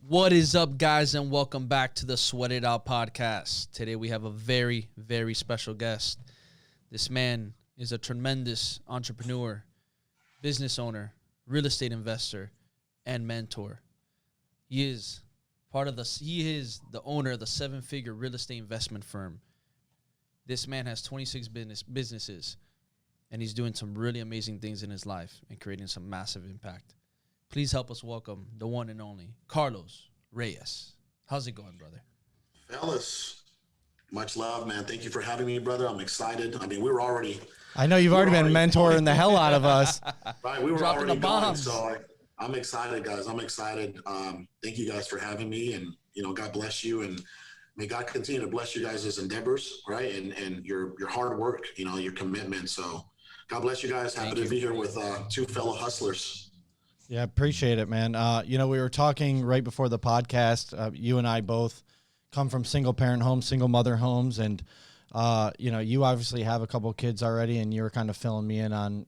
What is up, guys, and welcome back to the Sweat It Out podcast. Today we have a very, very special guest. This man is a tremendous entrepreneur, business owner, real estate investor, and mentor. He is the owner of the seven-figure real estate investment firm. This man has 26 businesses, and he's doing some really amazing things in his life and creating some massive impact. Please help us welcome the one and only Carlos Reyes. How's it going, brother? Fellas, much love, man. Thank you for having me, brother. I'm excited. I mean, I know you've already been mentoring the hell out of us. Right, we were Dropping already the bombs. going, so I'm excited, guys. I'm excited. Thank you guys for having me, and God bless you, and may God continue to bless you guys' endeavors, right, and your hard work, your commitment. So God bless you guys. Happy to be here with two fellow hustlers. Yeah, appreciate it, man. We were talking right before the podcast. You and I both come from single parent homes, single mother homes. And, you obviously have a couple kids already, and you were kind of filling me in on,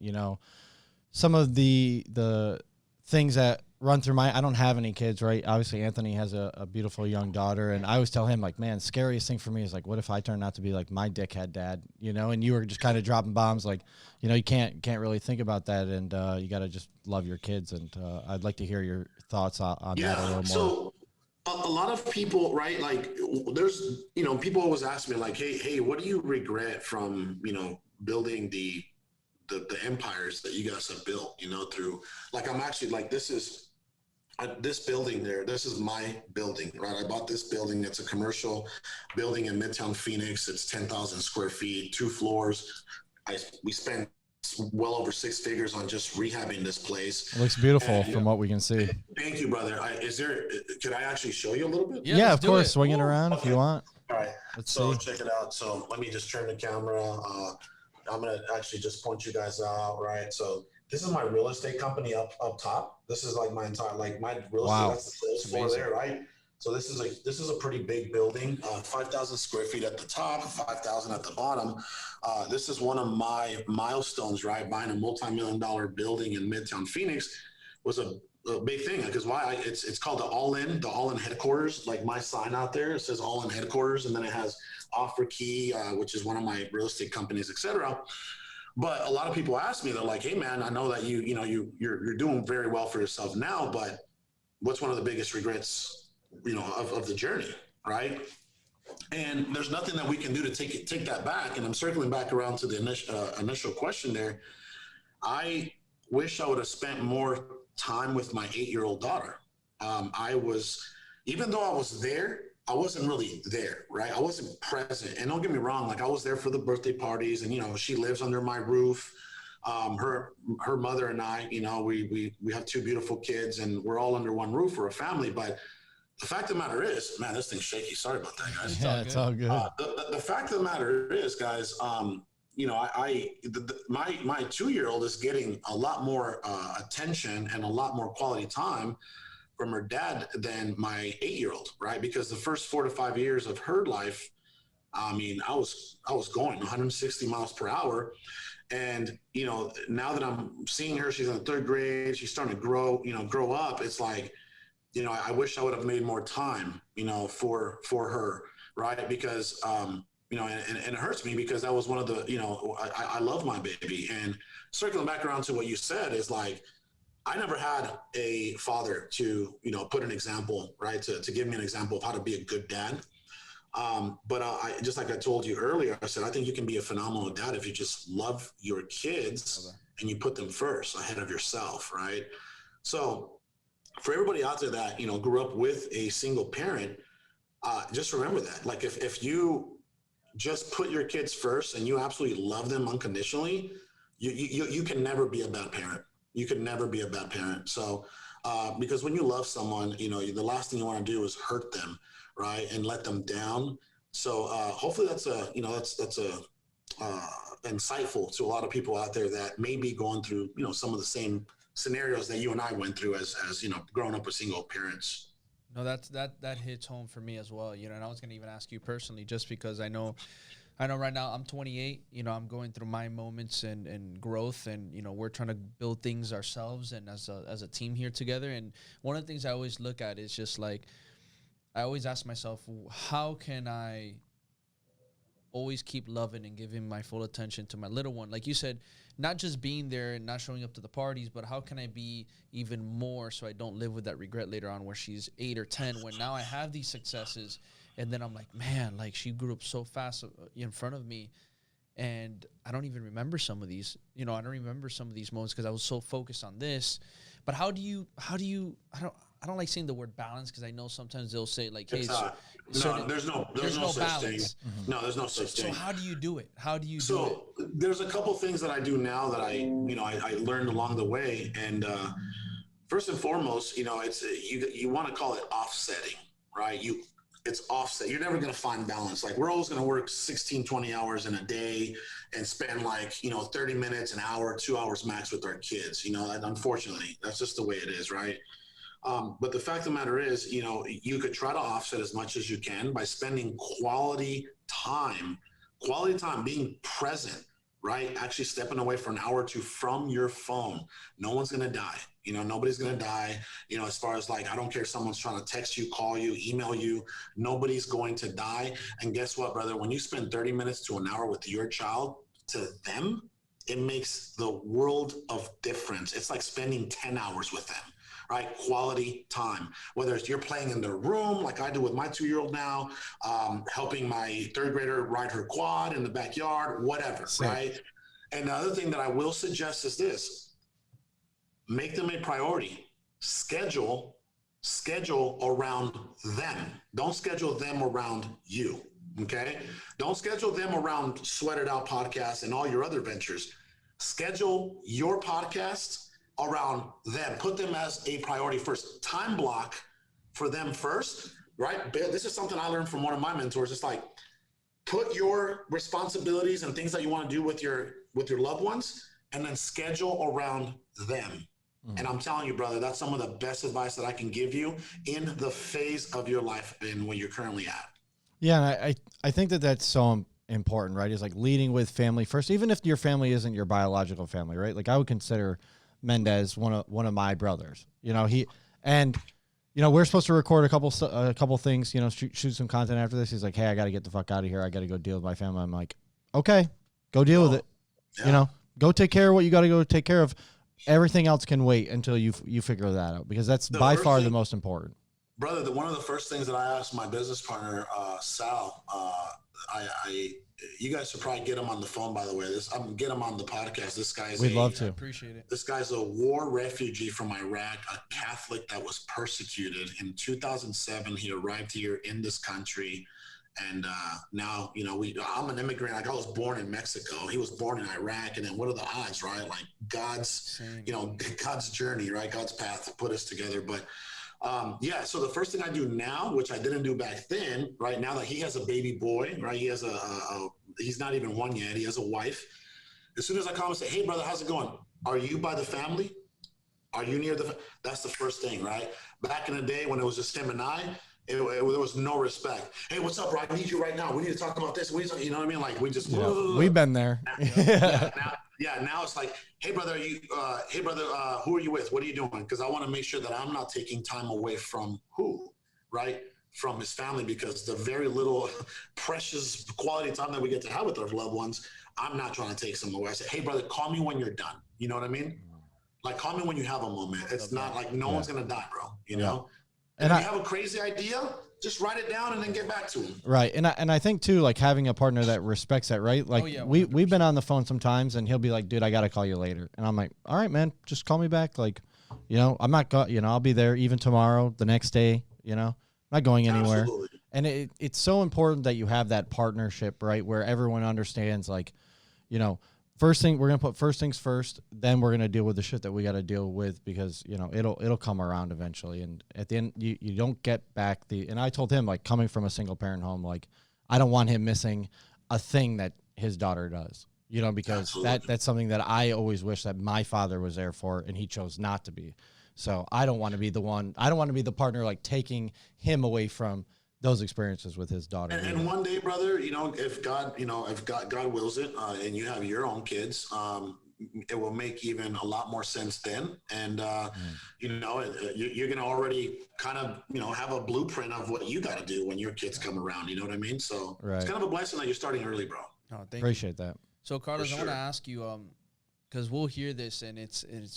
some of the things that run through I don't have any kids, right? Obviously, Anthony has a beautiful young daughter. And I always tell him, like, man, scariest thing for me is, like, what if I turn out to be, like, my dickhead dad, And you were just kind of dropping bombs, like, you can't really think about that. And you got to just love your kids. And I'd like to hear your thoughts on that a little more. So a lot of people, right, like, there's, people always ask me, like, hey, what do you regret from, building the empires that you guys have built, through, like, I'm actually, like, this building there, this is my building, right? I bought this building. It's a commercial building in Midtown Phoenix. It's 10,000 square feet, 2 floors. We spent well over 6 figures on just rehabbing this place. It looks beautiful from what we can see. Thank you, brother. Could I actually show you a little bit? Yeah, of course. Swing it around if you want. All right. Let's see. Check it out. So let me just turn the camera. I'm going to actually just point you guys out, right? So this is my real estate company up top. This is like my entire, like my real estate. That's the sales floor there, right? So this is a pretty big building, 5,000 square feet at the top, 5,000 at the bottom. This is one of my milestones, right? Buying a multi-million-dollar building in Midtown Phoenix was a big thing, because it's called the All-In headquarters. Like my sign out there, it says All-In headquarters, and then it has Offer Key, which is one of my real estate companies, etc. But a lot of people ask me, they're like, hey man, I know that you're doing very well for yourself now, but what's one of the biggest regrets, of the journey, right? And there's nothing that we can do to take that back. And I'm circling back around to the initial question there. I wish I would have spent more time with my 8-year-old daughter. Even though I was there, I wasn't really there, right? I wasn't present. And don't get me wrong, like I was there for the birthday parties, and, she lives under my roof. Her mother and I, we have 2 beautiful kids, and we're all under one roof. We're a family. But the fact of the matter is, man, this thing's shaky. Sorry about that, guys. Yeah, it's all good. The fact of the matter is, guys, my 2-year-old is getting a lot more attention and a lot more quality time from her dad than my 8-year-old, right? Because the first 4 to 5 years of her life, I mean, I was going 160 miles per hour. And, now that I'm seeing her, she's in the 3rd grade, she's starting to grow up. It's like, I wish I would have made more time, for her, right? Because, and it hurts me because that was one of the, I love my baby. And circling back around to what you said is like, I never had a father to, put an example, right? To give me an example of how to be a good dad. But I just like I told you earlier, I said, I think you can be a phenomenal dad if you just love your kids and you put them first ahead of yourself, right? So for everybody out there that, grew up with a single parent, just remember that. Like if you just put your kids first and you absolutely love them unconditionally, you can never be a bad parent. You could never be a bad parent. So, because when you love someone, the last thing you want to do is hurt them, right, and let them down. So, hopefully, that's insightful to a lot of people out there that may be going through, some of the same scenarios that you and I went through as growing up with single parents. No, that hits home for me as well. And I was going to even ask you personally, just because I know I know right now I'm 28. You know, I'm going through my moments and growth, and you know, we're trying to build things ourselves and as a team here together. And one of the things I always look at is just like, I always ask myself, how can I always keep loving and giving my full attention to my little one? Like you said, not just being there and not showing up to the parties, but how can I be even more so I don't live with that regret later on where she's 8 or 10, when now I have these successes. And then I'm like, man, like she grew up so fast in front of me. And I don't even remember some of these, you know, I don't remember some of these moments because I was so focused on this. But how do you, I don't like saying the word balance because I know sometimes they'll say like, hey, there's no such balance. thing. No, there's no such thing. So how do you do it? How do you do it? So there's a couple things that I do now that I learned along the way. And first and foremost, you know, it's you want to call it offsetting, right? It's offset. You're never going to find balance. Like we're always going to work 16, 20 hours in a day and spend like, you know, 30 minutes, an hour, 2 hours max with our kids, you know, and unfortunately that's just the way it is. Right. But the fact of the matter is, you know, you could try to offset as much as you can by spending quality time, being present, right? Actually stepping away for an hour or two from your phone. No one's going to die. You know, nobody's going to die. You know, as far as like, I don't care if someone's trying to text you, call you, email you, nobody's going to die. And guess what, brother? When you spend 30 minutes to an hour with your child, to them, it makes the world of difference. It's like spending 10 hours with them. Right? Quality time, whether it's you're playing in their room, like I do with my 2-year-old now, helping my 3rd grader ride her quad in the backyard, whatever. Same. Right? And the other thing that I will suggest is this: make them a priority. Schedule around them. Don't schedule them around you. Okay? Don't schedule them around Sweat It Out podcast and all your other ventures. Schedule your podcasts around them. Put them as a priority first. Time block for them first, right? This is something I learned from one of my mentors. It's like, put your responsibilities and things that you want to do with your loved ones, and then schedule around them. And I'm telling you, brother, that's some of the best advice that I can give you in the phase of your life and where you're currently at. Yeah, and I think that's so important, right? Is like leading with family first, even if your family isn't your biological family, right? Like I would consider Mendez one of my brothers. You know, we're supposed to record a couple things, you know, shoot some content after this. He's like, hey, I got to get the fuck out of here. I got to go deal with my family. I'm like, okay, go deal with it. Yeah. You know, go take care of what you got to go take care of. Everything else can wait until you figure that out, because that's by far the most important. Brother, one of the first things that I asked my business partner, Sal, you guys should probably get him on the phone, by the way. Get him on the podcast. This guy's We'd love to. Appreciate it. This guy's a war refugee from Iraq, a Catholic that was persecuted. In 2007, he arrived here in this country. And now, you know, I'm an immigrant. Like I was born in Mexico. He was born in Iraq. And then what are the odds, right? Like God's journey, right? God's path to put us together. But so the first thing I do now, which I didn't do back then, right, now that he has a baby boy, right, he has he's not even 1 yet, he has a wife. As soon as I call him and say, hey, brother, how's it going? Are you by the family? Are you near that's the first thing, right? Back in the day when it was just him and I, there was no respect. Hey, what's up, bro? I need you right now. We need to talk about this. You know what I mean? Like we just, we've been there. Now it's like, hey brother, who are you with? What are you doing? Because I want to make sure that I'm not taking time away from from his family, because the very little precious quality time that we get to have with our loved ones, I'm not trying to take some away. I say, hey brother, call me when you're done. You know what I mean? Like call me when you have a moment. It's not like no one's gonna die, bro. You know? And if you have a crazy idea, just write it down and then get back to him. Right. And I think too, like having a partner that respects that, right? Like we've been on the phone sometimes and he'll be like, dude, I got to call you later. And I'm like, all right, man, just call me back. Like, you know, I'm not, I'll be there even tomorrow, the next day, you know, I'm not going anywhere. Absolutely. And it's so important that you have that partnership, right? Where everyone understands, like, you know, first thing, we're going to put first things first, then we're going to deal with the shit that we got to deal with, because, you know, it'll come around eventually. And at the end, you don't get back and I told him, like, coming from a single parent home, like, I don't want him missing a thing that his daughter does, you know, because that's something that I always wish that my father was there for, and he chose not to be. So I don't want to be the one, I don't want to be the partner, like, taking him away from those experiences with his daughter. And one day, brother, if God wills it, and you have your own kids, it will make even a lot more sense then. And, you're going to already kind of, have a blueprint of what you got to do when your kids come around. You know what I mean? So It's kind of a blessing that you're starting early, bro. Oh, Appreciate that. So Carlos, I want to ask you, because we'll hear this and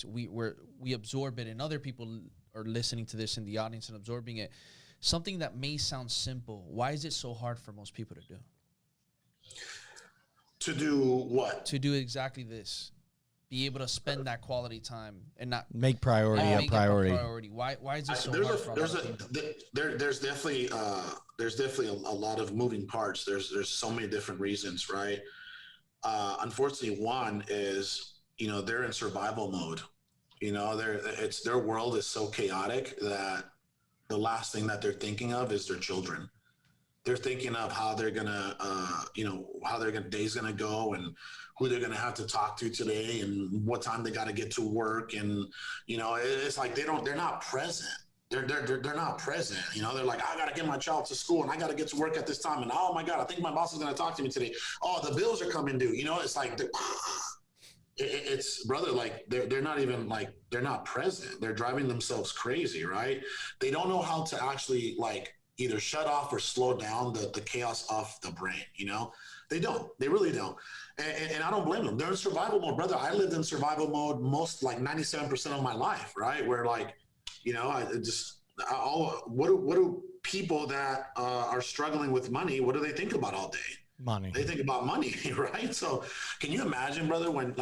we absorb it, and other people are listening to this in the audience and absorbing it. Something that may sound simple, why is it so hard for most people to do? To do what? To do exactly this. Be able to spend that quality time and not make priority a priority. Why is it so hard for a lot of people? There's definitely a lot of moving parts. There's so many different reasons, right? Unfortunately, one is, they're in survival mode. Their world is so chaotic that the last thing that they're thinking of is their children. They're thinking of how they're gonna, how their day's gonna go, and who they're gonna have to talk to today, and what time they got to get to work, and it's like they're not present. They're not present. They're like, I gotta get my child to school, and I gotta get to work at this time, and oh my God, I think my boss is gonna talk to me today. Oh, the bills are coming due. It's like it's brother, like they're not even like, they're not present. They're driving themselves crazy, right? They don't know how to actually like either shut off or slow down the chaos of the brain. They really don't. And I don't blame them. They're in survival mode, brother. I lived in survival mode most, like 97% of my life, right? Where like, what do people that are struggling with money, what do they think about all day? Money. They think about money, right? So can you imagine, brother, when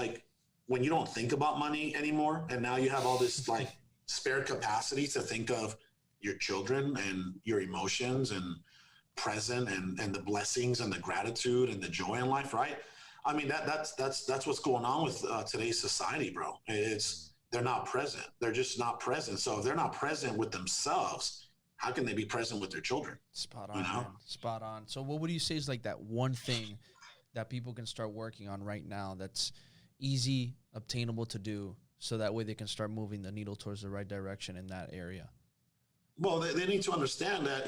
you don't think about money anymore, and now you have all this like spare capacity to think of your children and your emotions and present and the blessings and the gratitude and the joy in life, right? I mean, that's what's going on with today's society, bro. They're not present. They're just not present. So if they're not present with themselves, how can they be present with their children? Spot on, man. Spot on. So what would you say is like that one thing that people can start working on right now that's easy, obtainable to do, so that way they can start moving the needle towards the right direction in that area? Well, they need to understand that,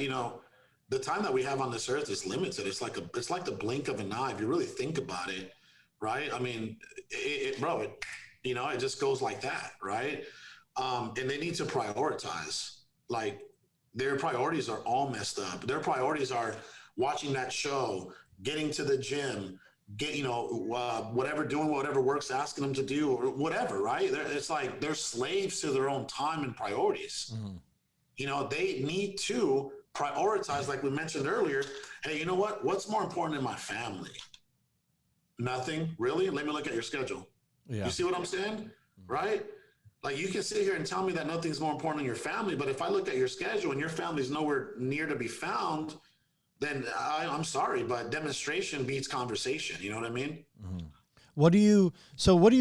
the time that we have on this earth is limited. It's like the blink of an eye. If you really think about it, right? I mean, it just goes like that, right? And they need to prioritize. Like, their priorities are all messed up. Their priorities are watching that show, getting to the gym, doing whatever works, asking them to do, or whatever, right? It's like they're slaves to their own time and priorities. Mm-hmm. They need to prioritize, like we mentioned earlier. Hey, you know what? What's more important in my family? Nothing, really? Let me look at your schedule. Yeah. You see what I'm saying? Right? Like, you can sit here and tell me that nothing's more important in your family, but if I look at your schedule and your family's nowhere near to be found, then I'm sorry, but demonstration beats conversation. You know what I mean? Mm-hmm. What do you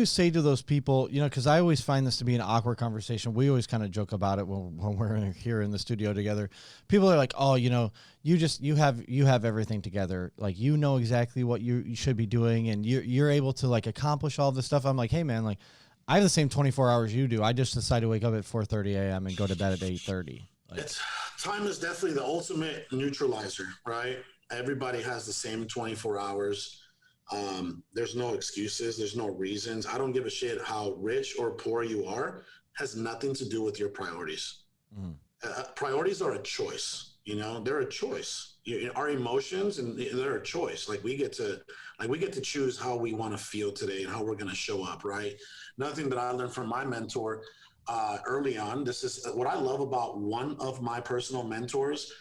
say to those people, because I always find this to be an awkward conversation. We always kind of joke about it when we're here in the studio together. People are like, oh, you have everything together. Like, exactly what you should be doing, and you're able to like accomplish all this stuff. I'm like, hey man, like, I have the same 24 hours you do. I just decide to wake up at 4:30 a.m. and go to bed at 8:30. Time is definitely the ultimate neutralizer, right? Everybody has the same 24 hours. There's no excuses. There's no reasons. I don't give a shit how rich or poor you are. It has nothing to do with your priorities. Mm. Priorities are a choice. They're a choice. Our emotions, and they're a choice. Like, we get to choose how we want to feel today and how we're going to show up, right? Another thing that I learned from my mentor early on, this is what I love about one of my personal mentors,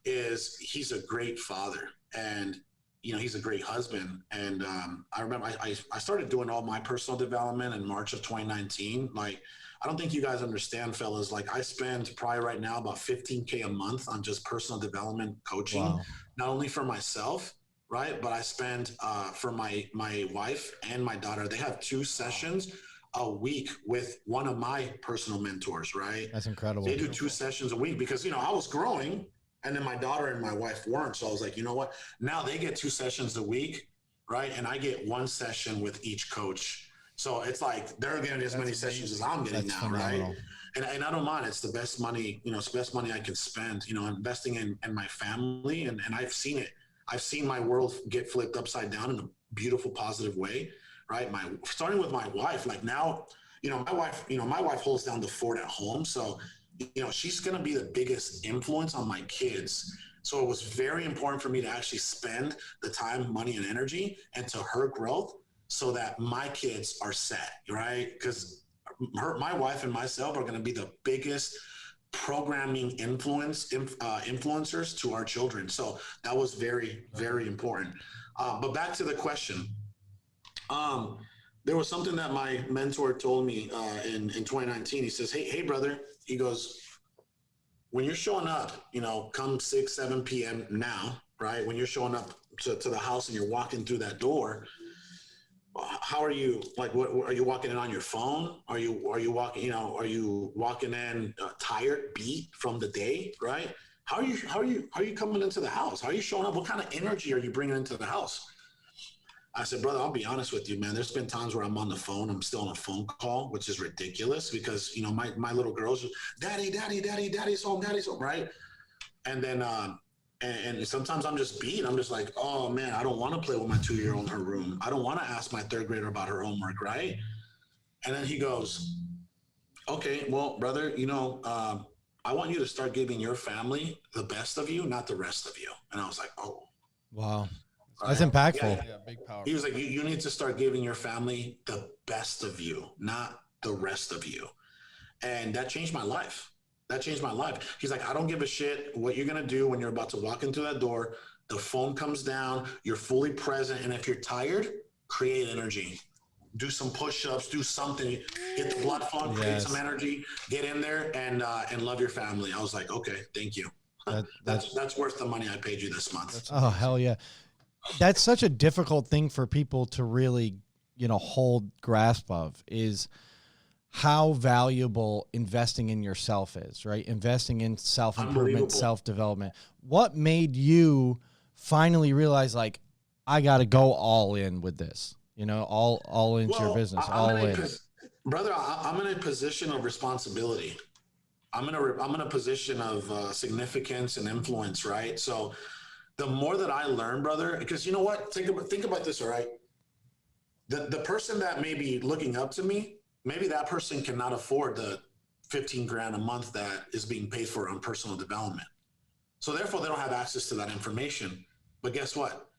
is he's a great father, and he's a great husband. And I remember I started doing all my personal development in March of 2019. Like, I don't think you guys understand, fellas. Like, I spend probably right now about $15K a month on just personal development coaching. Wow. Not only for myself, right, but I spend for my wife and my daughter. They have 2 sessions a week with one of my personal mentors, right? That's incredible. They do 2 sessions a week because, I was growing, and then my daughter and my wife weren't. So I was like, you know what? Now they get 2 sessions a week, right? And I get 1 session with each coach. So it's like they're getting as many sessions as I'm getting now, phenomenal. right? And I don't mind. It's the best money, it's the best money I can spend, investing in my family. And I've seen it. I've seen my world get flipped upside down in a beautiful, positive way, right? Starting with my wife, like now, my wife holds down the fort at home. So, she's going to be the biggest influence on my kids. So it was very important for me to actually spend the time, money, and energy into her growth so that my kids are set, right? Because my wife and myself are going to be the biggest programming influencers to our children. So that was very, very important. But back to the question. There was something that my mentor told me in 2019. He says, hey, brother, he goes, when you're showing up, come 6, 7 p.m. now, right? When you're showing up to the house and you're walking through that door, how are you, like, what are you walking in on your phone? Are you walking, are you walking in tired, beat from the day, right? How are you coming into the house? How are you showing up? What kind of energy are you bringing into the house? I said, brother, I'll be honest with you, man. There's been times where I'm on the phone. I'm still on a phone call, which is ridiculous because, my little girls, daddy's home, right? And then, and sometimes I'm just beat. I'm just like, oh man, I don't want to play with my 2-year-old in her room. I don't want to ask my 3rd grader about her homework, right? And then he goes, okay, well, brother, I want you to start giving your family the best of you, not the rest of you. And I was like, oh. Wow. That's impactful. Yeah, big power. He was like, you need to start giving your family the best of you, not the rest of you. And that changed my life. He's like, I don't give a shit what you're going to do when you're about to walk into that door. The phone comes down, you're fully present. And if you're tired, create energy. Do some push-ups, do something, get the blood flowing, create some energy, get in there and love your family. I was like, okay, thank you. That's worth the money I paid you this month. Oh, hell yeah. That's such a difficult thing for people to really, hold grasp of, is how valuable investing in yourself is, right? Investing in self-improvement, self-development. What made you finally realize, like, I got to go all in with this, all into your business, all in. Brother, I'm in a position of responsibility. I'm in a position of significance and influence, right? So the more that I learn, brother, because you know what? Think about this, all right? The person that may be looking up to me, maybe that person cannot afford the 15 grand a month that is being paid for on personal development. So therefore, they don't have access to that information. But guess what?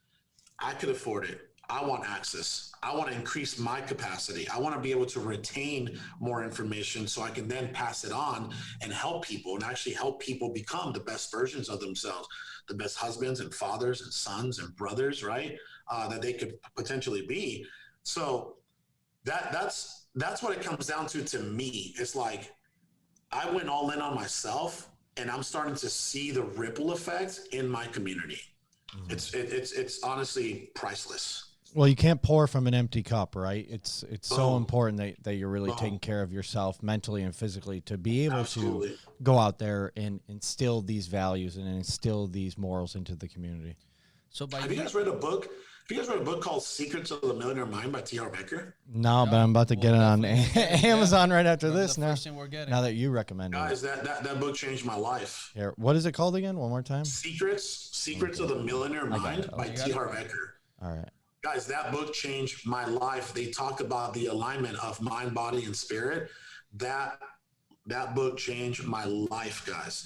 I could afford it. I want access. I want to increase my capacity. I want to be able to retain more information so I can then pass it on and help people and actually help people become the best versions of themselves, the best husbands and fathers and sons and brothers, right? That they could potentially be. So that's what it comes down to me. It's like I went all in on myself and I'm starting to see the ripple effect in my community. Mm-hmm. It's honestly priceless. Well, you can't pour from an empty cup, right? It's so important that you're really taking care of yourself mentally and physically to be able to go out there and instill these values and instill these morals into the community. So have you guys read a book? Have you guys read a book called Secrets of the Millionaire Mind by T.R. Becker? No, but I'm about to get it on Amazon right after this now. Now that you recommend it. Guys, that book changed my life. Here, what is it called again? One more time. Secrets of the Millionaire Mind by T.R. Becker. All right. Guys, that book changed my life. They talk about the alignment of mind, body, and spirit. That book changed my life, guys.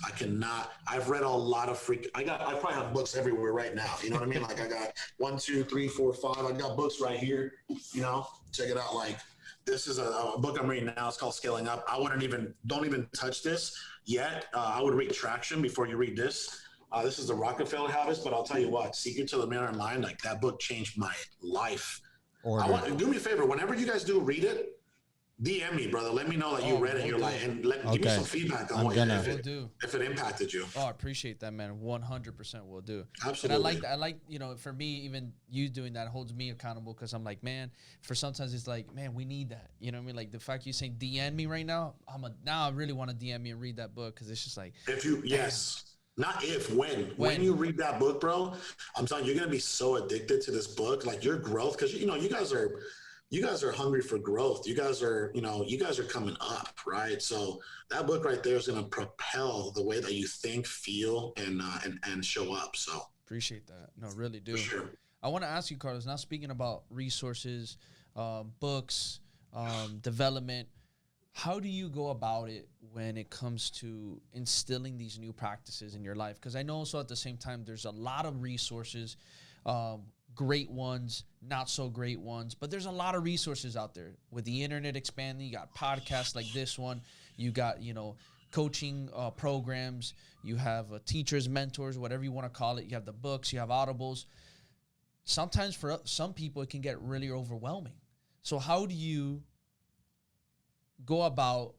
I've read a lot of I probably have books everywhere right now. You know what I mean? Like I got 1, 2, 3, 4, 5. I got books right here, check it out. Like this is a book I'm reading now. It's called Scaling Up. Don't even touch this yet. I would read Traction before you read this. This is the Rockefeller Habits, but I'll tell you what, Secrets of the Millionaire Mind, like that book changed my life. Do me a favor, whenever you guys do read it, DM me, brother. Let me know that you read it. You're like, and give me some feedback on if it impacted you. Oh, I appreciate that, man. 100% will do. Absolutely. And I like, for me, even you doing that holds me accountable because I'm like, man, for sometimes it's like, man, we need that. You know what I mean? Like the fact you saying DM me right now, now I really want to DM me and read that book because it's just like, not if, when you read that book, bro, I'm telling you, you're going to be so addicted to this book, like your growth. Cause you guys are you guys are hungry for growth. You guys are, you guys are coming up, right? So that book right there is going to propel the way that you think, feel, and show up. So Appreciate that. No, really do. for sure. I want to ask you, Carlos, now speaking about resources, books, development, how do you go about it when it comes to instilling these new practices in your life? Because I know also at the same time, there's a lot of resources, great ones, not so great ones, but there's a lot of resources out there. With the internet expanding, you got podcasts like this one, you got, coaching programs, you have teachers, mentors, whatever you want to call it. You have the books, you have audibles. Sometimes for some people, it can get really overwhelming. So how do you go about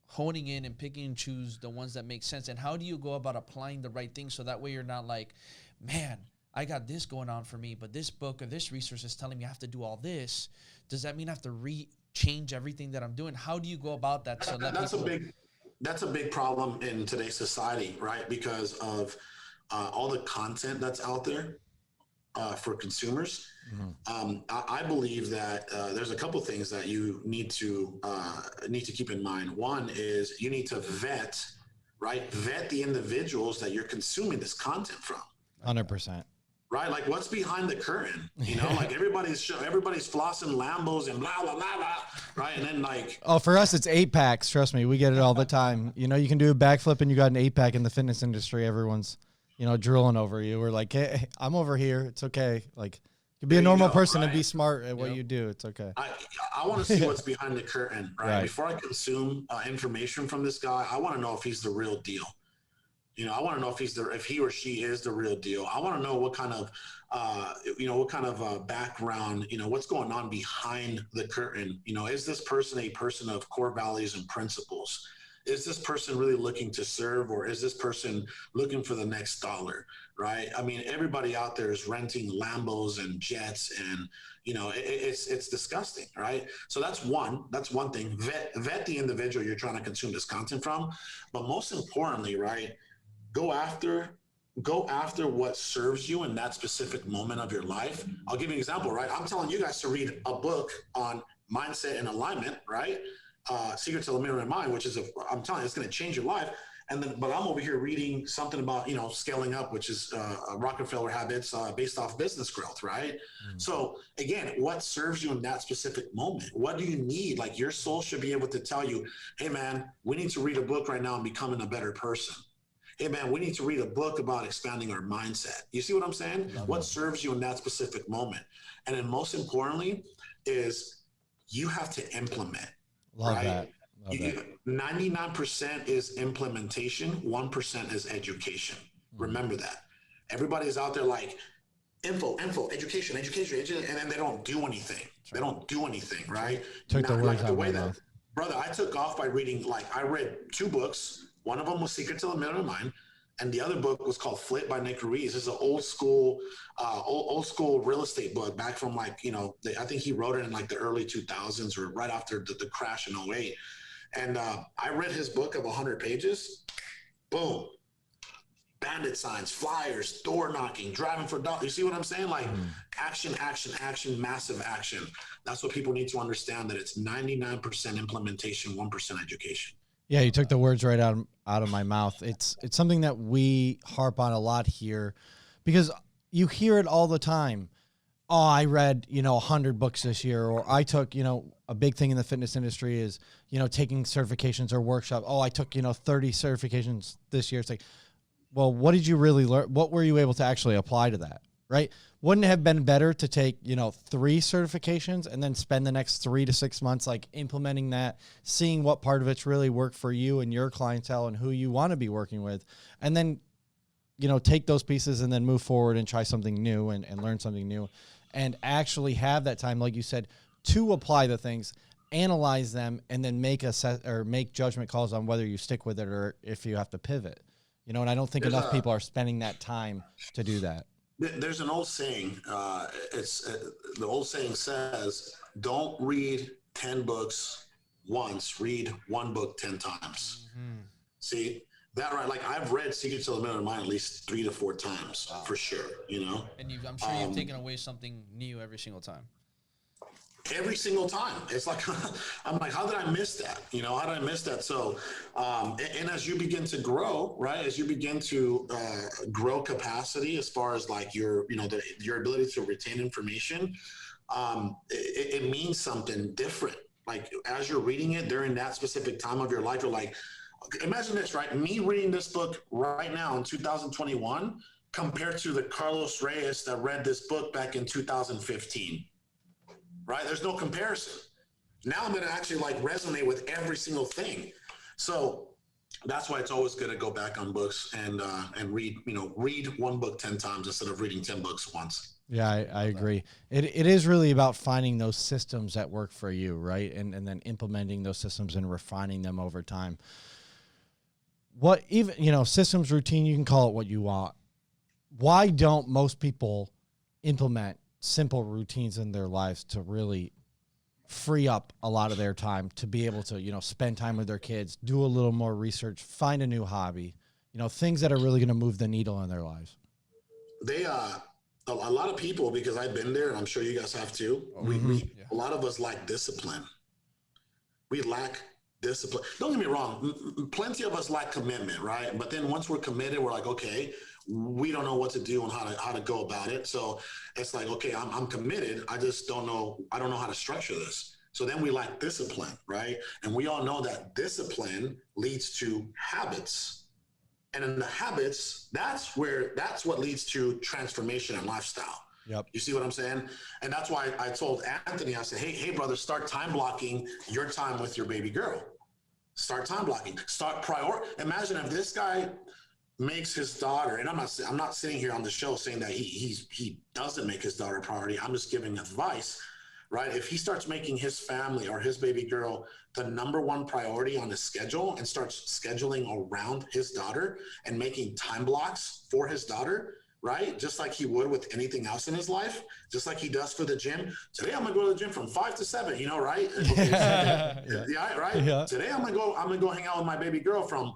honing in and picking and choose the ones that make sense? And how do you go about applying the right things so that way you're not like, man, I got this going on for me, but this book or this resource is telling me I have to do all this. Does that mean I have to change everything that I'm doing? How do you go about that? So that's a big problem in today's society, right? Because of all the content that's out there for consumers. Mm-hmm. I believe that there's a couple things that you need to keep in mind. One is you need to vet the individuals that you're consuming this content from. 100%. Right, like what's behind the curtain? Like everybody's flossing Lambos and blah blah blah blah. Right, and then like, oh, for us it's 8-packs. Trust me, we get it all the time. You can do a backflip and you got an 8-pack in the fitness industry. Everyone's drooling over you. We're like, hey, I'm over here. It's okay. Like, you be a normal person and be smart at what you do. It's okay. I want to see what's behind the curtain, right? Before I consume information from this guy, I want to know if he's the real deal. I want to know if he or she is the real deal. I want to know what kind of, background, what's going on behind the curtain. Is this person a person of core values and principles? Is this person really looking to serve, or is this person looking for the next dollar? Right. I mean, everybody out there is renting Lambos and jets, and it's disgusting. Right. So that's one thing. Vet the individual you're trying to consume this content from, but most importantly, right, go after what serves you in that specific moment of your life. I'll give you an example, right? I'm telling you guys to read a book on mindset and alignment, right? Secrets of the Millionaire Mind, which is I'm telling you, it's going to change your life. But I'm over here reading something about, scaling up, which is Rockefeller habits based off business growth, right? Mm-hmm. So again, what serves you in that specific moment? What do you need? Like, your soul should be able to tell you, hey man, we need to read a book right now on becoming a better person. Hey man, we need to read a book about expanding our mindset. You see what I'm saying? What serves you in that specific moment? And then most importantly is you have to implement. Love that. 99% is implementation, 1% is education. Remember that. Everybody's out there like info, education, and then they don't do anything. They don't do anything, right? Took the words out of my mouth. Brother, I took off by reading, I read 2 books. One of them was Secrets of the Millionaire Mind, and the other book was called Flip by Nick Reyes. This is an old school real estate book back from I think he wrote it in like the early 2000s or right after the crash in 2008. And I read his book of 100 pages. Boom. Bandit signs, flyers, door knocking, driving for dollars. You see what I'm saying? Like action, massive action. That's what people need to understand, that it's 99% implementation, 1% education. Yeah, you took the words right out of my mouth. It's something that we harp on a lot here, because you hear it all the time. Oh, I read, 100 books this year, or I took, a big thing in the fitness industry is, taking certifications or workshops. Oh, I took, 30 certifications this year. It's like, well, what did you really learn? What were you able to actually apply to that? Right? Wouldn't it have been better to take, 3 certifications and then spend the next 3 to 6 months implementing that, seeing what part of it's really worked for you and your clientele and who you want to be working with, and then, take those pieces and then move forward and try something new and learn something new, and actually have that time, like you said, to apply the things, analyze them, and then make judgment calls on whether you stick with it or if you have to pivot. And I don't think enough people are spending that time to do that. There's an old saying. The old saying says, "Don't read 10 books once. Read 1 book 10 times." Mm-hmm. See that, right? Like, I've read Secrets of the Millionaire Mind at least 3 to 4 times for sure. And I'm sure you've taken away something new every single time. every single time. It's like, I'm like, how did I miss that? How did I miss that? So, and as you begin to grow, right, as you begin to grow capacity as far as like your ability to retain information, it means something different. Like as you're reading it during that specific time of your life, you're like, imagine this, right? Me reading this book right now in 2021 compared to the Carlos Reyes that read this book back in 2015, right? There's no comparison. Now I'm going to actually like resonate with every single thing. So that's why it's always good to go back on books and read one book 10 times instead of reading 10 books once. Yeah, I agree. It is really about finding those systems that work for you, right? And then implementing those systems and refining them over time. What even, systems, routine, you can call it what you want. Why don't most people implement simple routines in their lives to really free up a lot of their time to be able to, spend time with their kids, do a little more research, find a new hobby, things that are really going to move the needle in their lives? They, a lot of people, because I've been there and I'm sure you guys have too. A lot of us lack discipline. We lack discipline. Don't get me wrong. Plenty of us lack commitment, right? But then once we're committed, we're like, okay, we don't know what to do and how to go about it. So it's like, okay, I'm committed. I just don't know. I don't know how to structure this. So then we lack discipline, right? And we all know that discipline leads to habits. And in the habits, that's what leads to transformation and lifestyle. Yep. You see what I'm saying? And that's why I told Anthony, I said, hey, brother, start time blocking your time with your baby girl. Start time blocking. Imagine if this guy makes his daughter, and I'm not sitting here on the show saying that he doesn't make his daughter a priority. I'm just giving advice, right? If he starts making his family or his baby girl the number one priority on his schedule and starts scheduling around his daughter and making time blocks for his daughter, right? Just like he would with anything else in his life, just like he does for the gym. Today, I'm gonna go to the gym from 5 to 7, right? Okay, yeah, right? Yeah. Today, I'm gonna go hang out with my baby girl from,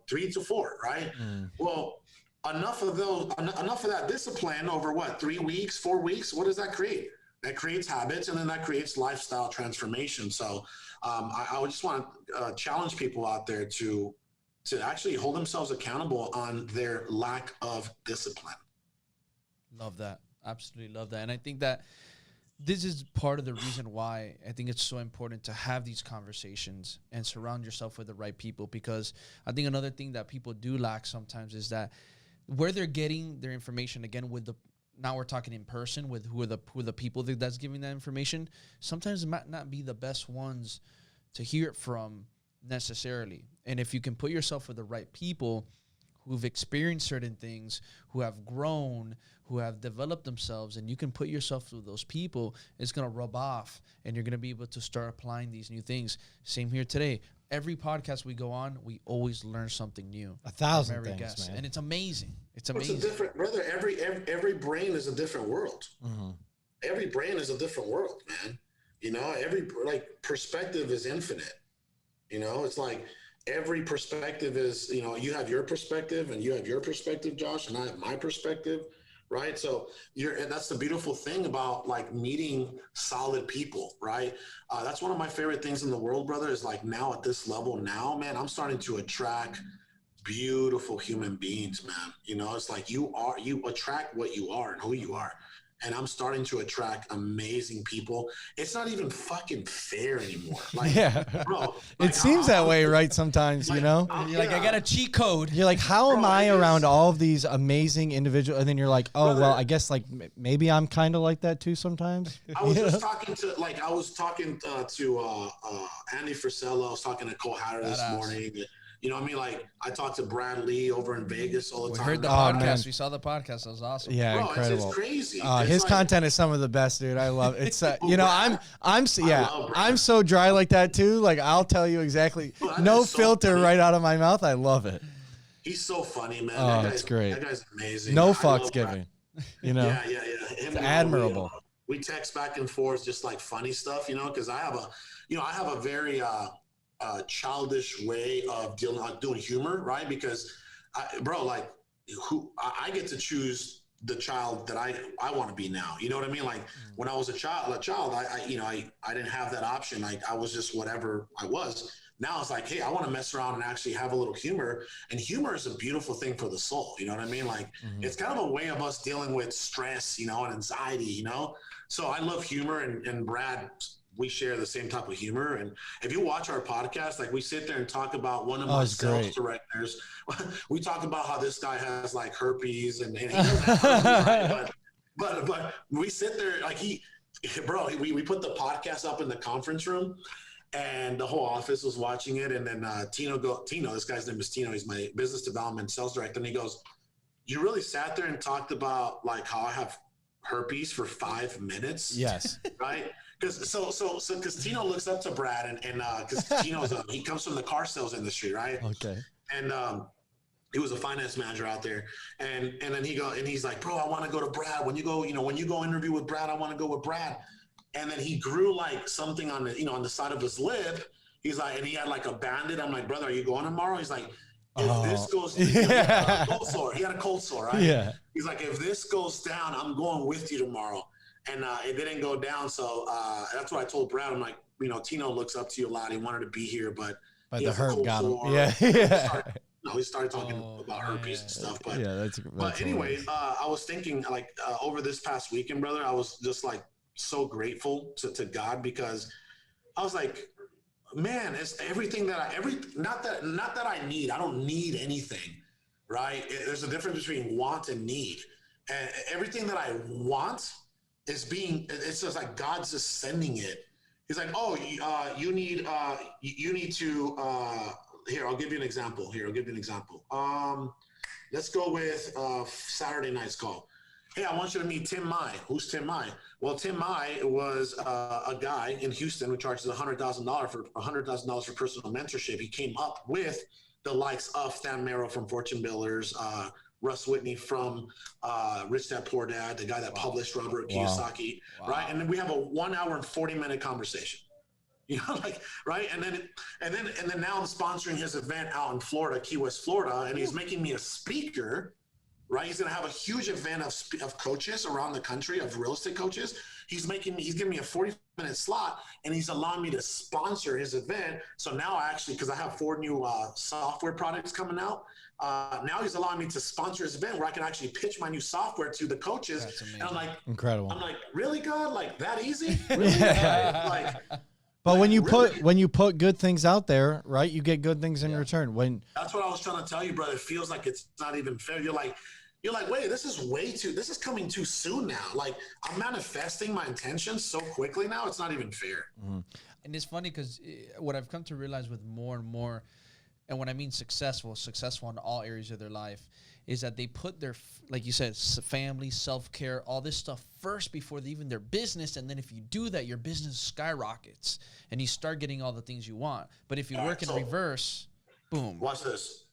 3 to 4, right? Well, enough of that discipline over 3 weeks, 4 weeks, what does that create? That creates habits, and then that creates lifestyle transformation. So I would just want to challenge people out there to actually hold themselves accountable on their lack of discipline. Love that. Absolutely love that. And I think that this is part of the reason why I think it's so important to have these conversations and surround yourself with the right people, because I think another thing that people do lack sometimes is that where they're getting their information, again, now we're talking in person with who are the people that's giving that information, sometimes it might not be the best ones to hear it from necessarily. And if you can put yourself with the right people who've experienced certain things, who have grown, who have developed themselves, and you can put yourself with those people, it's going to rub off, and you're going to be able to start applying these new things. Same here today. Every podcast we go on, we always learn something new. 1,000 things, guest. Man. And it's amazing. It's amazing. It's a different, brother. Every brain is a different world. Mm-hmm. Every brain is a different world, man. Every perspective is infinite. It's like every perspective is, you have your perspective and you have your perspective, Josh, and I have my perspective, right? So and that's the beautiful thing about meeting solid people, right? That's one of my favorite things in the world, brother, is now at this level now, man, I'm starting to attract beautiful human beings, man. It's like you attract what you are and who you are. And I'm starting to attract amazing people. It's not even fucking fair anymore. Bro, it seems that way, right? Sometimes, You're like, I got a cheat code. You're like, how am I around all of these amazing individuals? And then you're like, oh, well, I guess maybe I'm kind of like that too sometimes. I was just talking to Andy Frisella. I was talking to Cole Hatter this morning. I talked to Brad Lee over in Vegas all the time. We heard the podcast. Man. We saw the podcast. That was awesome. Yeah, bro, incredible. It's crazy. His content is some of the best, dude. I love it. It's I'm so dry like that too. I'll tell you exactly. No filter right out of my mouth. I love it. He's so funny, man. Oh, that's great. That guy's amazing. No fucks given. Yeah. It's admirable. We text back and forth, just like funny stuff, because I have a very childish way of doing humor, right? Because I get to choose the child that I want to be now. You know what I mean? Like when I was a child, I didn't have that option. Like I was just whatever I was. Now it's like, hey, I want to mess around and actually have a little humor. And humor is a beautiful thing for the soul. You know what I mean? Like it's kind of a way of us dealing with stress, and anxiety, So I love humor, and Brad, we share the same type of humor. And if you watch our podcast, like we sit there and talk about one of my sales directors. We talk about how this guy has like herpes and he doesn't have herpes, right? But we sit there like we put the podcast up in the conference room, and the whole office was watching it. And then Tino, this guy's name is Tino. He's my business development sales director. And he goes, "You really sat there and talked about like how I have herpes for 5 minutes?" Yes. Right. Because Tino looks up to Brad, and because Tino's he comes from the car sales industry, right? Okay. And he was a finance manager out there, and then he's like, "Bro, I want to go to Brad. When you go interview with Brad, I want to go with Brad." And then he grew like something on the side of his lip. He's like, and he had like a bandit. I'm like, "Brother, are you going tomorrow?" He's like, "If this goes," he had a cold sore. He had a cold sore, right? Yeah. He's like, "If this goes down, I'm going with you tomorrow." And it didn't go down. So that's what I told Brad. I'm like, Tino looks up to you a lot. He wanted to be here, but the herb got him. We started talking about herpes and stuff. But that's anyways, I was thinking like over this past weekend, brother, I was just like so grateful to God, because I was like, man, it's everything that not that I need. I don't need anything, right? There's a difference between want and need. And everything that I want it's just like God's just sending it. He's like, "Oh, you need to here, I'll give you an example. Let's go with Saturday night's call. Hey, I want you to meet Tim Mai." Who's Tim Mai? Well, Tim Mai was a guy in Houston who charges $100,000 for personal mentorship. He came up with the likes of Stan Merrill from Fortune Builders, Russ Whitney from Rich Dad Poor Dad, the guy that published Robert Kiyosaki, right? And then we have a 1 hour and 40-minute conversation, right? And then now I'm sponsoring his event out in Florida, Key West, Florida, and he's making me a speaker, right? He's going to have a huge event of coaches around the country, of real estate coaches. He's giving me a 40-minute slot, and he's allowing me to sponsor his event. So now because I have 4 new software products coming out, now he's allowing me to sponsor his event where I can actually pitch my new software to the coaches. That's amazing. And I'm like, incredible. I'm like, really, God? Like that easy? Really? But when you put good things out there, right, you get good things in return. That's what I was trying to tell you, brother. It feels like it's not even fair. You're like, wait, this is coming too soon now. Like I'm manifesting my intentions so quickly now. It's not even fair. Mm-hmm. And it's funny because what I've come to realize with more and more, and when I mean successful in all areas of their life, is that they put their, like you said, family, self-care, all this stuff first before even their business. And then if you do that, your business skyrockets and you start getting all the things you want. But if you work in reverse, boom. Watch this.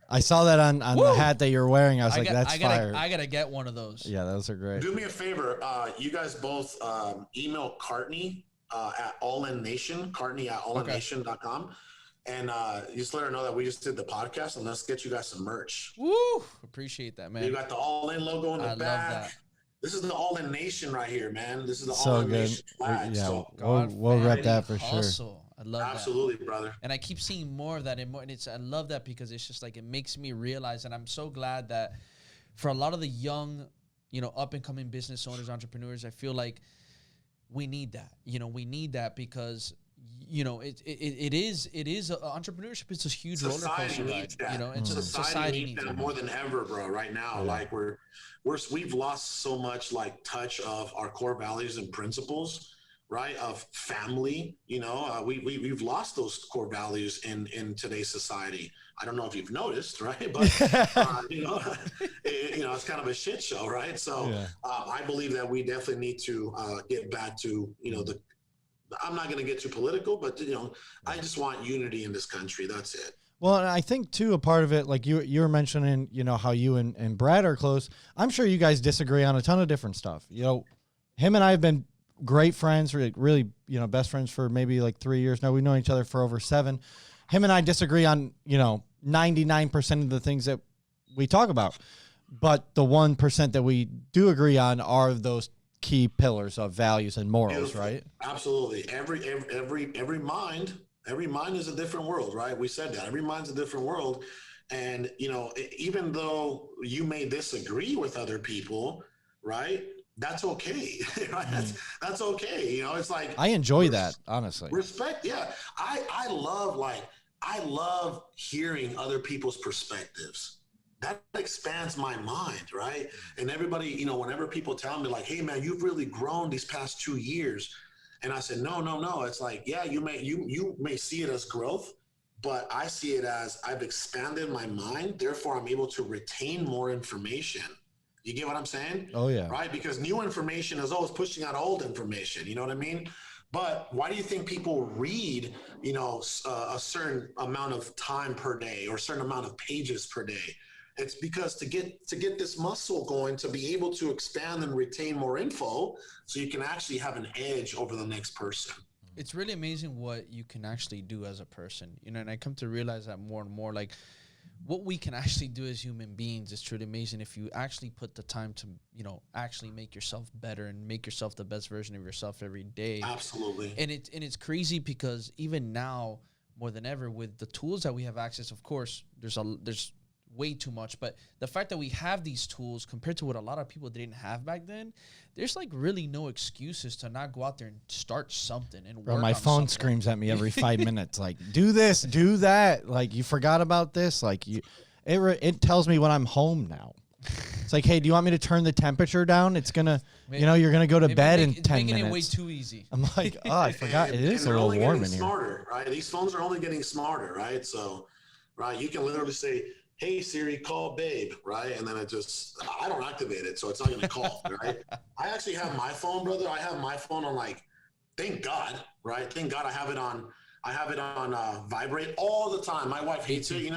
I saw that on the hat that you're wearing. I was that's fire. I got to get one of those. Yeah, those are great. Do me a favor. You guys both email Courtney at allinnation, Courtney at allinnation.com. And just let her know that we just did the podcast, and let's get you guys some merch. Woo! Appreciate that, man. You got the All In logo in the back. Love that. This is the All In Nation right here, man. This is the So All In good. Nation flag. We'll rep that for sure. I love that. Absolutely, brother. And I keep seeing more of that, and I love that because it's just like it makes me realize, and I'm so glad that for a lot of the young, up and coming business owners, entrepreneurs, I feel like we need that. We need that because it is entrepreneurship is a huge roller coaster ride. And society needs that more than ever, bro. Right now, like we've lost so much like touch of our core values and principles, right? Of family. We've lost those core values in today's society. I don't know if you've noticed, right? But it's kind of a shit show, right? So I believe that we definitely need to get back to I'm not going to get too political, but I just want unity in this country. That's it. Well, and I think too, a part of it, like you were mentioning, how you and Brad are close. I'm sure you guys disagree on a ton of different stuff. Him and I have been great friends, really, best friends for maybe like 3 years now. We've known each other for over 7. Him and I disagree on, 99% of the things that we talk about. but the 1% that we do agree on are those key pillars of values and morals, Beautiful. right? Absolutely. Every mind is a different world, right? We said that every mind's a different world. And, even though you may disagree with other people, right? That's okay. Right? That's okay. It's like, I enjoy that, honestly. Respect. Yeah. I love hearing other people's perspectives. That expands my mind, right? And everybody, whenever people tell me like, hey man, you've really grown these past 2 years. And I said, no. It's like, yeah, you may see it as growth, but I see it as I've expanded my mind. Therefore, I'm able to retain more information. You get what I'm saying? Oh yeah. Right? Because new information is always pushing out old information. You know what I mean? But why do you think people read, a certain amount of time per day or a certain amount of pages per day? It's because to get this muscle going, to be able to expand and retain more info, so you can actually have an edge over the next person. It's really amazing what you can actually do as a person, and I come to realize that more and more, like what we can actually do as human beings is truly amazing if you actually put the time to, actually make yourself better and make yourself the best version of yourself every day. Absolutely. And it's crazy because even now, more than ever, with the tools that we have access, of course, there's way too much, but the fact that we have these tools compared to what a lot of people didn't have back then, there's like really no excuses to not go out there and start something and work my on phone something. screams at me every 5 minutes like, do this, do that, like you forgot about this, like it tells me when I'm home now. It's like, hey, do you want me to turn the temperature down? It's gonna you're gonna go to bed in 10 minutes. Making it way too easy. I'm like, oh, I forgot. It is a little warm in here. Smarter, right? These phones are only getting smarter, right? So, right, you can literally say, hey Siri, call babe, right? And then I don't activate it, so it's not gonna call, right? I actually have my phone, brother. I have my phone on like, thank God, right? Thank God I have it on vibrate all the time. My wife hates it,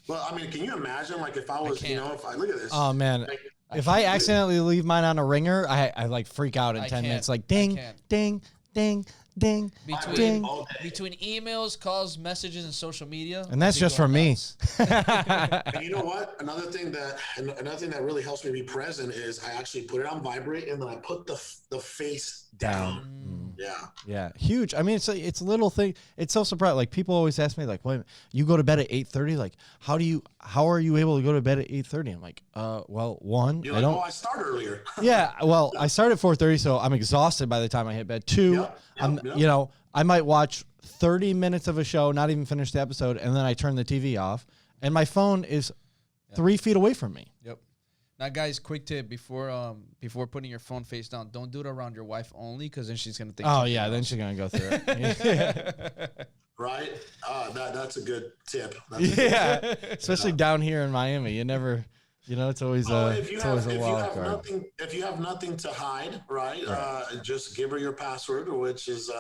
But I mean, can you imagine like if I was, if I look at this. Oh man. Like, if I accidentally leave mine on a ringer, I like freak out in 10 minutes. Like ding, ding, ding, ding, ding. Between emails, calls, messages, and social media. And that's just for me. And you know what? Another thing that really helps me be present is I actually put it on vibrate and then I put the face down. Yeah. Huge. I mean, it's a little thing. It's so surprising. Like people always ask me like, wait, you go to bed at 8:30? Like, how are you able to go to bed at 8:30? I'm like, well, one, you're like, I start earlier. Yeah. Well, I start at 4:30, so I'm exhausted by the time I hit bed. Two, I might watch 30 minutes of a show, not even finish the episode, and then I turn the TV off, and my phone is 3 feet away from me. Yep. Now, guys, quick tip before putting your phone face down, don't do it around your wife only, because then she's gonna think. Oh yeah, then she's gonna go through it. Right. That's a good tip. Especially down here in Miami, you never. It's always it's always a wild card. If you have nothing to hide, right? Just give her your password, which is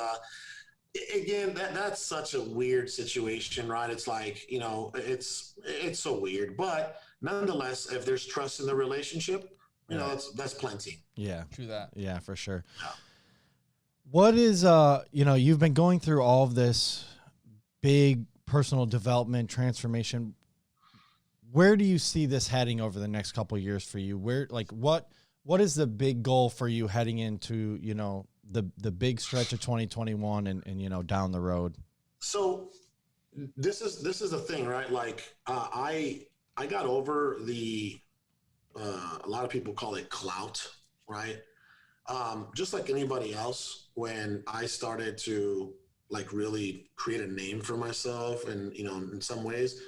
again that's such a weird situation, right? It's like it's so weird, but nonetheless, if there's trust in the relationship, that's plenty. Yeah, true that. Yeah, for sure. Yeah. What is you've been going through all of this big personal development transformation. Where do you see this heading over the next couple of years for you? What is the big goal for you heading into, the big stretch of 2021 and down the road? So this is the thing, right? Like, I got over the, a lot of people call it clout, right? Just like anybody else, when I started to like really create a name for myself and, in some ways,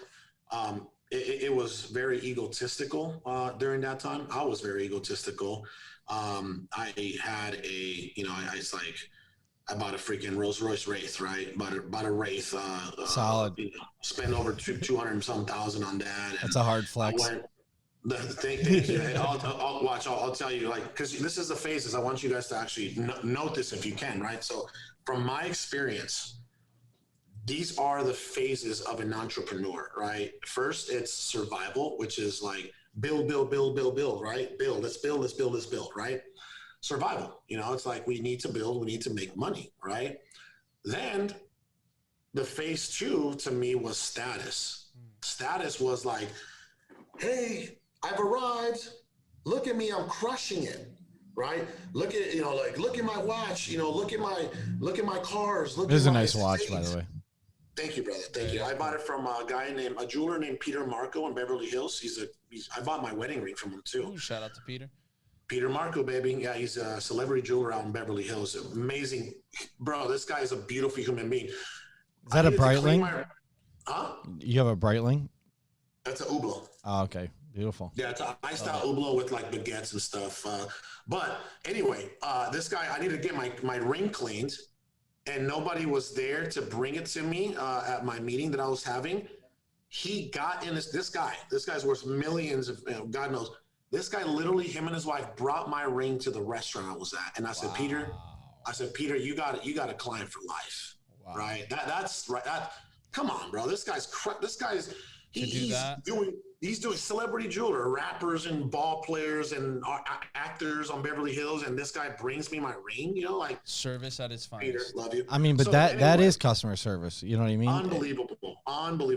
it was very egotistical during that time. I was very egotistical. I had I bought a freaking Rolls Royce Wraith, right? Bought a Wraith. Solid. Spent over 200 and some thousand on that. That's a hard flex. Thank you. I'll tell you, like, because this is the phases. I want you guys to actually note this if you can, right? So from my experience, these are the phases of an entrepreneur, right? First, it's survival, which is like build, right? Let's build, right? Survival, it's like we need to build, we need to make money, right? Then the phase two to me was status. Status was like, hey, I've arrived. Look at me, I'm crushing it. Right? Look at, look at my watch, look at my cars. Look This is at a my nice watch, estate. by the way. Thank you, brother. Thank you. I bought it from a jeweler named Peter Marco in Beverly Hills. I bought my wedding ring from him too. Ooh, shout out to Peter. Peter Marco, baby. Yeah, he's a celebrity jeweler out in Beverly Hills. Amazing. Bro, this guy is a beautiful human being. Is that a Breitling? Huh? You have a Breitling? That's a Hublot. Oh, okay. Beautiful. Yeah, it's a high-style Hublot with like baguettes and stuff. But anyway, this guy, I need to get my ring cleaned, and nobody was there to bring it to me at my meeting that I was having. He got in this guy's worth millions of, God knows. This guy literally, him and his wife brought my ring to the restaurant I was at. And I said, Peter, you got a client for life. Wow. Right? That's right. Come on, bro. He's doing celebrity jeweler, rappers and ball players and actors on Beverly Hills, and this guy brings me my ring. Service at its finest. Peter, love you. I mean, but that is customer service. You know what I mean? Unbelievable.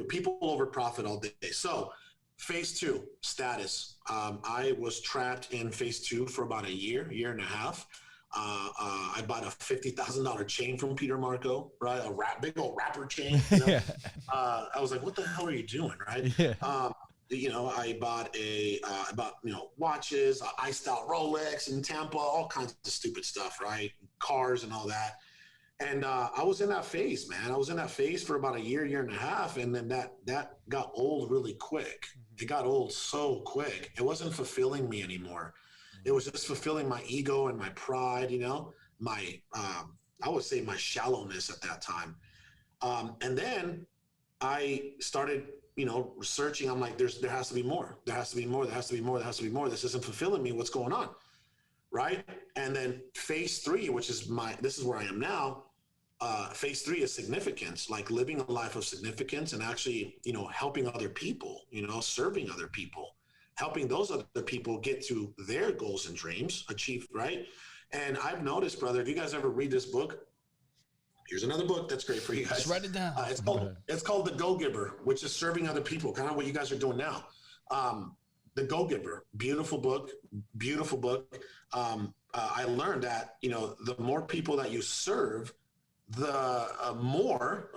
People over profit all day. So, phase 2 status. I was trapped in phase 2 for about a year and a half. I bought a $50,000 chain from Peter Marco, right? Big old rapper chain. Yeah. I was like, what the hell are you doing, right? Yeah. I bought watches, iced out Rolex in Tampa, all kinds of stupid stuff, right? Cars and all that. And I was in that phase, man. I was in that phase for about a year and a half, and then that got old really quick. It got old so quick. It wasn't fulfilling me anymore. It was just fulfilling my ego and my pride, my I would say my shallowness at that time. And then I started, researching. I'm like, there has to be more. There has to be more. There has to be more. There has to be more. This isn't fulfilling me. What's going on? Right. And then phase 3, which is this is where I am now. Phase 3 is significance, like living a life of significance and actually, helping other people, serving other people, helping those other people get to their goals and dreams, achieve, right? And I've noticed, brother, if you guys ever read this book, here's another book that's great for you guys. Just write it down. It's called The Go-Giver, which is serving other people, kind of what you guys are doing now. The Go-Giver, beautiful book. I learned that, the more people that you serve, the more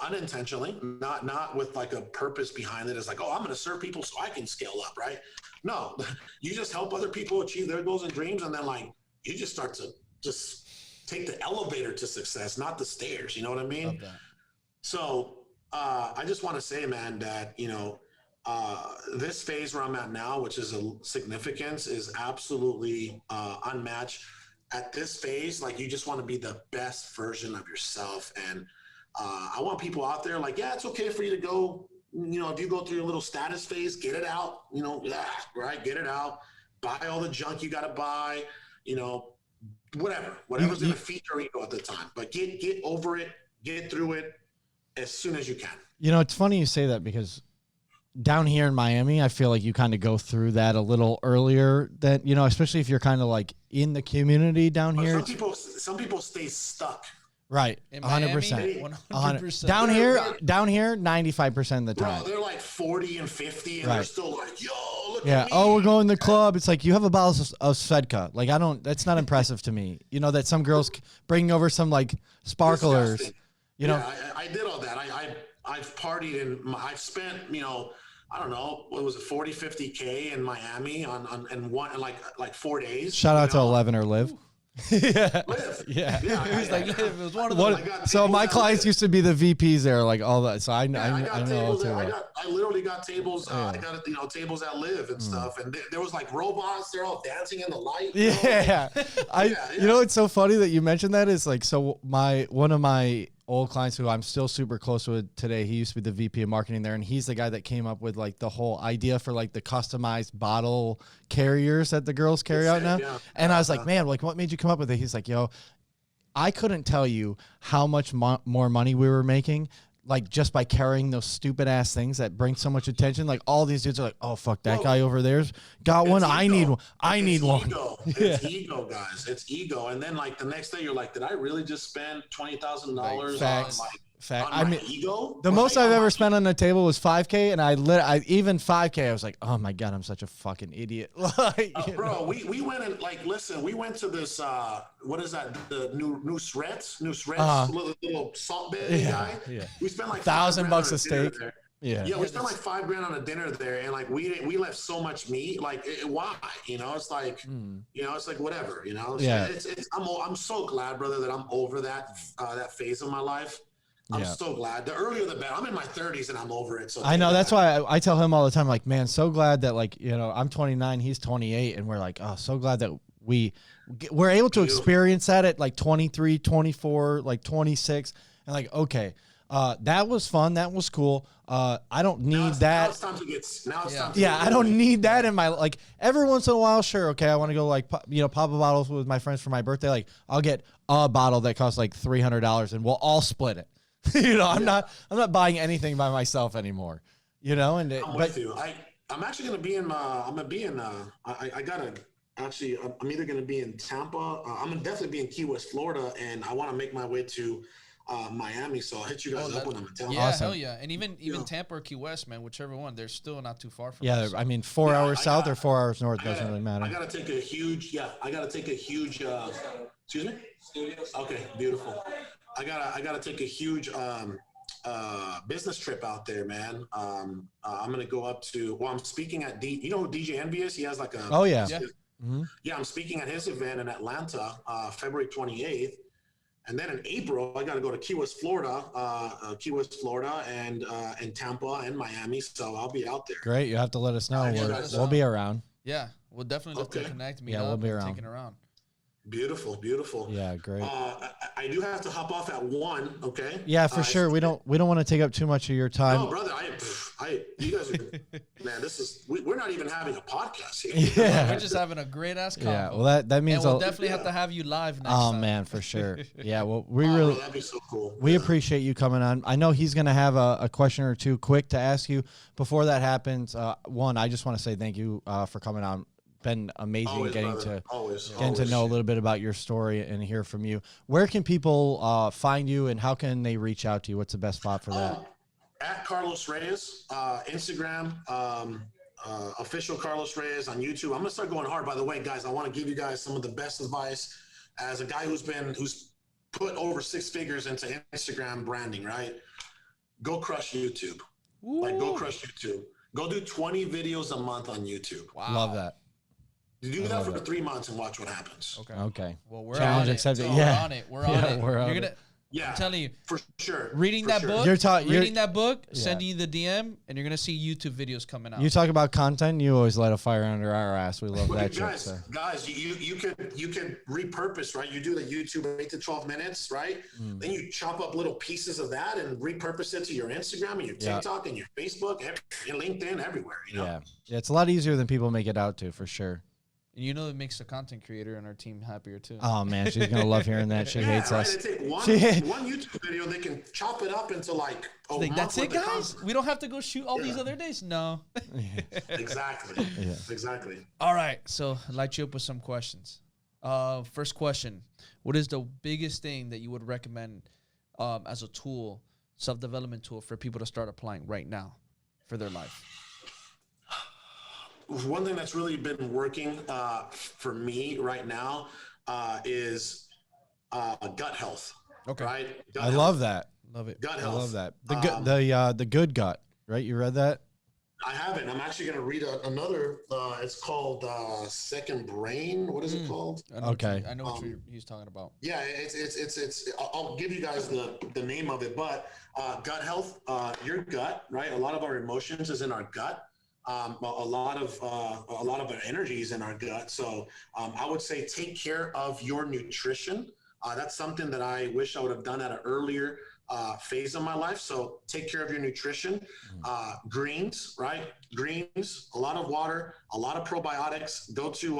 unintentionally, not with like a purpose behind it. It's like, I'm going to serve people so I can scale up, right? No, you just help other people achieve their goals and dreams, and then like you just start to just take the elevator to success, not the stairs. You know what I mean? So I just want to say, man, that this phase where I'm at now, which is a significance, is absolutely unmatched. At this phase, like you just want to be the best version of yourself. And I want people out there like, yeah, it's okay for you to go, if you go through your little status phase, get it out, right? Get it out, buy all the junk you got to buy, whatever's going to feed your ego at the time, but get over it, get through it as soon as you can. It's funny you say that because down here in Miami, I feel like you kind of go through that a little earlier than, especially if you're kind of like in the community down here. Some people stay stuck. Right. 100%. 100%. Down here, 95% of the time. Bro, they're like 40 and 50 and they're still like, yo, look at me. Oh, we're going to the club. It's like you have a bottle of Svedka. Like that's not impressive to me. That some girls bring over some like sparklers. Disgusting. I did all that. I've partied and I've spent, I don't know, what was it, 40, 50K in Miami on like 4 days. Shout out to 11 or Live. Live. Yeah. It was like, it was one of them. So my clients used to be the VPs there, like all that. So I know. I literally got tables. I got tables at Live and stuff, and there was like robots. They're all dancing in the light. Yeah. It's so funny that you mentioned that. Is like, so one of my old clients who I'm still super close with today, he used to be the VP of marketing there, and he's the guy that came up with like the whole idea for like the customized bottle carriers that the girls carry out now. Yeah. And I was like, man, like what made you come up with it? He's like, yo, I couldn't tell you how much more money we were making, like just by carrying those stupid ass things that bring so much attention. Like all these dudes are like, oh fuck, that guy over there's got one. I need one. I need one. It's ego, guys. It's ego. And then like the next day you're like, did I really just spend $20,000 on like Fact. on I my mean, ego. the most I've ever spent on the table was $5K, and I even $5K, I was like, oh my God, I'm such a fucking idiot. Like, Bro, we went and like, listen, we went to this, what is that? The new Sreds, little salt bay guy. Yeah. We spent like $1,000 $5,000 a on dinner steak. there. Yeah. Yeah, we spent like $5,000 on a dinner there, and like we left so much meat. Like, why? You know, it's like, it's like whatever. You know, Yeah. I'm so glad, brother, that I'm over that phase of my life. I'm so glad. The earlier the better. I'm in my 30s and I'm over it. So I know. That's why I tell him all the time, like, man, so glad that, like, I'm 29, he's 28, and we're like, oh, so glad that we're able to experience that at like 23, 24, like 26, and like, okay. That was fun. That was cool. I don't need that. Now it's time to get. I don't need that in my, like, every once in a while. Sure. Okay. I want to go like, pop a bottle with my friends for my birthday. Like, I'll get a bottle that costs like $300 and we'll all split it. I'm not buying anything by myself anymore, and I'm with you. I'm actually going to be I'm either going to be in Tampa. I'm going to definitely be in Key West, Florida. And I want to make my way to Miami, so I'll hit you guys up when I'm in town. Yeah, awesome. Hell yeah. And even Tampa or Key West, man, whichever one, they're still not too far from us. Yeah, I mean, 4 hours south or 4 hours north doesn't really matter. I gotta take a huge excuse me? Okay, beautiful. I gotta take a huge business trip out there, man. I'm gonna go up to, I'm speaking at DJ Envious? He has like a I'm speaking at his event in Atlanta, February 28th. And then in April, I got to go to Key West, Florida, and Tampa and Miami. So I'll be out there. Great. You have to let us know. We'll be around. Yeah. We'll definitely have to connect me. Yeah, we'll be around. Taking around. Beautiful. Yeah, great. I do have to hop off at 1. Okay. Yeah, for sure. We don't want to take up too much of your time. No, brother. You guys are, man. We're not even having a podcast here. Yeah, we're just having a great ass convo. Yeah, well that means we'll definitely have to have you live next time. Oh man, for sure. Yeah, well that'd be so cool. We appreciate you coming on. I know he's gonna have a question or two quick to ask you. Before that happens, one, I just want to say thank you for coming on. Been amazing getting to know a little bit about your story and hear from you. Where can people find you, and how can they reach out to you? What's the best spot for that? At Carlos Reyes, Instagram, official Carlos Reyes on YouTube. I'm gonna start going hard. By the way, guys, I want to give you guys some of the best advice as a guy who's put over 6 figures into Instagram branding. Right? Go crush YouTube. Ooh. Like, go crush YouTube. Go do 20 videos a month on YouTube. Wow. Love that. You do that for 3 months and watch what happens. Okay. Well, we're challenge on accepted. it. Yeah. We're on it. We're on You're it. gonna. Yeah, I'm telling you, for sure. Reading that book, sending you the DM, and you're gonna see YouTube videos coming out. You talk about content, you always light a fire under our ass. We love that guys, shit. So. Guys, you can repurpose, right? You do the YouTube 8 to 12 minutes, right? Then you chop up little pieces of that and repurpose it to your Instagram and your TikTok and your Facebook and LinkedIn, everywhere. Yeah, it's a lot easier than people make it out to, for sure. And it makes the content creator and our team happier too. Oh man, she's gonna love hearing that. She hates us. They take one YouTube video, they can chop it up into like that's it, guys. We don't have to go shoot all these other days. No. Exactly. Exactly. All right, so I'd light you up with some questions. First question: what is the biggest thing that you would recommend as a tool, self-development tool, for people to start applying right now for their life? One thing that's really been working for me right now is gut health. Okay. Right? I love that. Love it. Gut health. I love that. The good gut, right? You read that? I haven't. I'm actually going to read another. It's called Second Brain. What is it called? Okay. I know what he's talking about. Yeah, it's. I'll give you guys the name of it, but gut health. Your gut, right? A lot of our emotions is in our gut. A lot of our energy is in our gut. So I would say take care of your nutrition. That's something that I wish I would have done at an earlier phase of my life. So take care of your nutrition. Greens, right? Greens, a lot of water, a lot of probiotics. Go to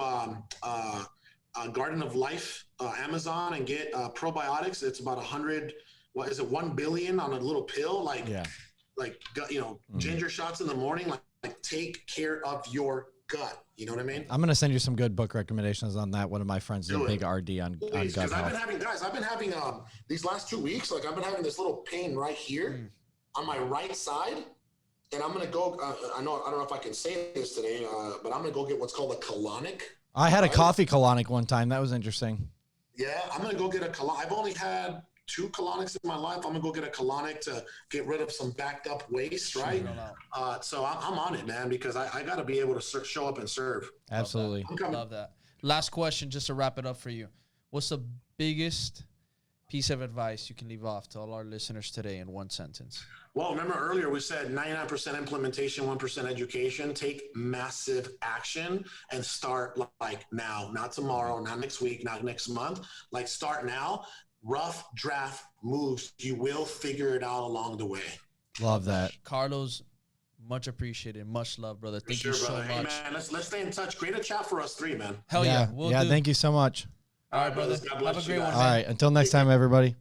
Garden of Life, Amazon, and get probiotics. It's about 1 billion on a little pill, ginger shots in the morning. Like take care of your gut. You know what I mean? I'm gonna send you some good book recommendations on that. One of my friends is a big RD on gut Because health. I've been having these last 2 weeks, like I've been having this little pain right here on my right side, and I'm gonna go. I don't know if I can say this today, but I'm gonna go get what's called a colonic. I had a coffee colonic one time. That was interesting. Yeah, I'm gonna go get a colonic. I've only had 2 colonics in my life. I'm gonna go get a colonic to get rid of some backed up waste, right? So I'm on it, man, because I got to be able to show up and serve. Absolutely. Love that. Last question, just to wrap it up for you. What's the biggest piece of advice you can leave off to all our listeners today in one sentence? Well, remember earlier we said 99% implementation, 1% education. Take massive action and start like now, not tomorrow, not next week, not next month. Like start now. Rough draft moves. You will figure it out along the way. Love that. Carlos, much appreciated. Much love, brother. Thank you so much. Hey, man, let's stay in touch. Create a chat for us 3, man. Hell yeah. We'll do. Thank you so much. All right, brother. Have a great one. All right. Until next time, everybody.